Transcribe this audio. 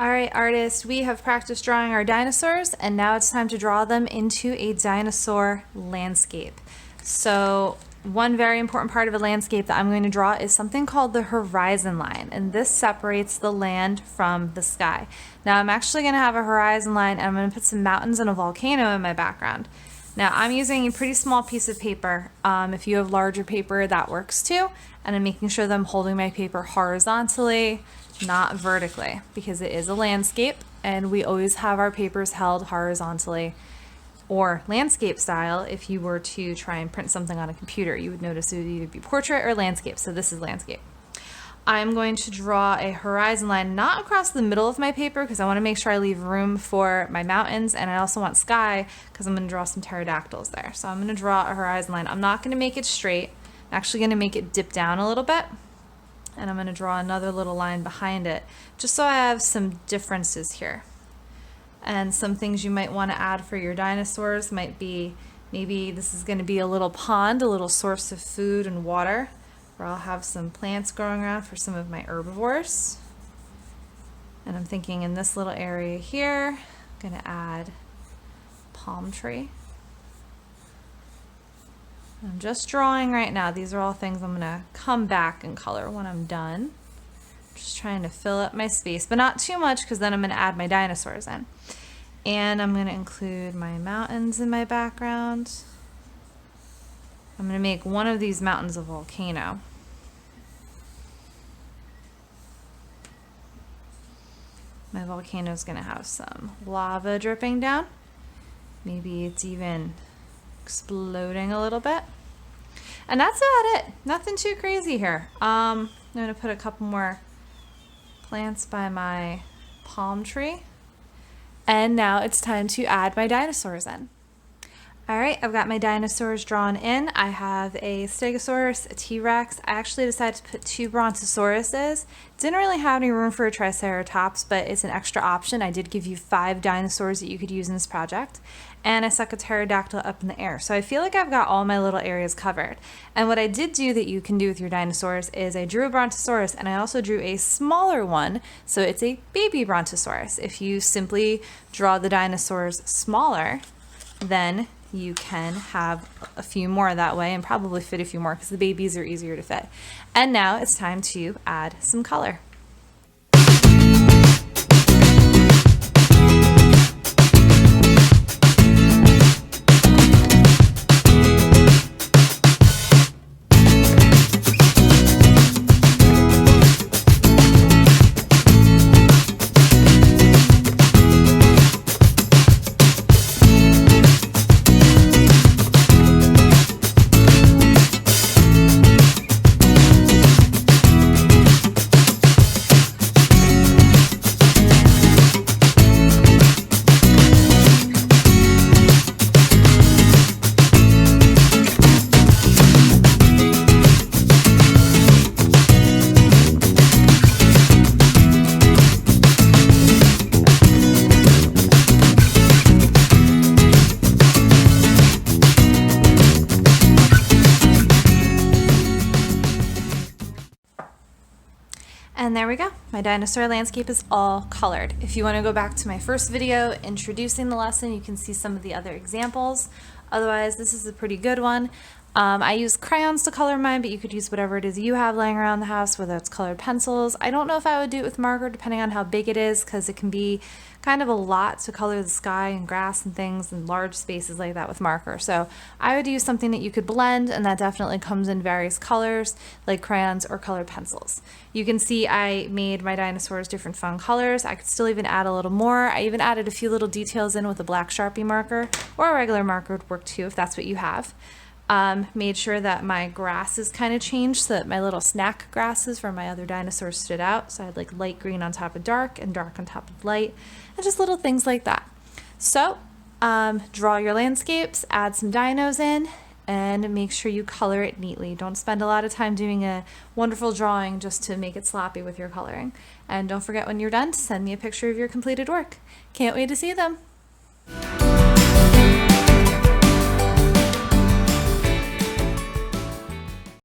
All right, artists, we have practiced drawing our dinosaurs, and now it's time to draw them into a dinosaur landscape. So one very important part of a landscape that I'm going to draw is something called the horizon line, and this separates the land from the sky. Now I'm actually going to have a horizon line, and I'm going to put some mountains and a volcano in my background. Now I'm using a pretty small piece of paper. If you have larger paper, that works too. And I'm making sure that I'm holding my paper horizontally, not vertically, because it is a landscape and we always have our papers held horizontally or landscape style. If you were to try and print something on a computer, you would notice it would either be portrait or landscape. So this is landscape. I'm going to draw a horizon line not across the middle of my paper because I want to make sure I leave room for my mountains, and I also want sky because I'm going to draw some pterodactyls there. So I'm going to draw a horizon line. I'm not going to make it straight. I'm actually going to make it dip down a little bit, and I'm going to draw another little line behind it just so I have some differences here. And some things you might want to add for your dinosaurs might be, maybe this is going to be a little pond, a little source of food and water, where I'll have some plants growing around for some of my herbivores. And I'm thinking in this little area here, I'm going to add palm tree. I'm just drawing right now. These are all things I'm going to come back and color when I'm done. Just trying to fill up my space, but not too much because then I'm going to add my dinosaurs in. And I'm going to include my mountains in my background. I'm going to make one of these mountains a volcano. My volcano is going to have some lava dripping down. Maybe it's even exploding a little bit. And that's about it. Nothing too crazy here. I'm going to put a couple more plants by my palm tree. And now it's time to add my dinosaurs in. All right, I've got my dinosaurs drawn in. I have a Stegosaurus, a T-Rex. I actually decided to put 2 Brontosauruses. Didn't really have any room for a Triceratops, but it's an extra option. I did give you 5 dinosaurs that you could use in this project. And I stuck a pterodactyl up in the air. So I feel like I've got all my little areas covered. And what I did do that you can do with your dinosaurs is I drew a Brontosaurus, and I also drew a smaller one. So it's a baby Brontosaurus. If you simply draw the dinosaurs smaller, then you can have a few more that way and probably fit a few more because the babies are easier to fit. And now it's time to add some color. And there we go. My dinosaur landscape is all colored. If you want to go back to my first video introducing the lesson, you can see some of the other examples. Otherwise, this is a pretty good one. I use crayons to color mine, but you could use whatever it is you have laying around the house, whether it's colored pencils. I don't know if I would do it with marker, depending on how big it is, because it can be kind of a lot to color the sky and grass and things and large spaces like that with marker. So I would use something that you could blend, and that definitely comes in various colors, like crayons or colored pencils. You can see I made my dinosaurs different fun colors. I could still even add a little more. I even added a few little details in with a black Sharpie marker, or a regular marker would work too if that's what you have. Made sure that my grasses kind of changed so that my little snack grasses from my other dinosaurs stood out. So I had like light green on top of dark and dark on top of light, and just little things like that. So draw your landscapes, add some dinos in, and make sure you color it neatly. Don't spend a lot of time doing a wonderful drawing just to make it sloppy with your coloring. And don't forget when you're done to send me a picture of your completed work. Can't wait to see them.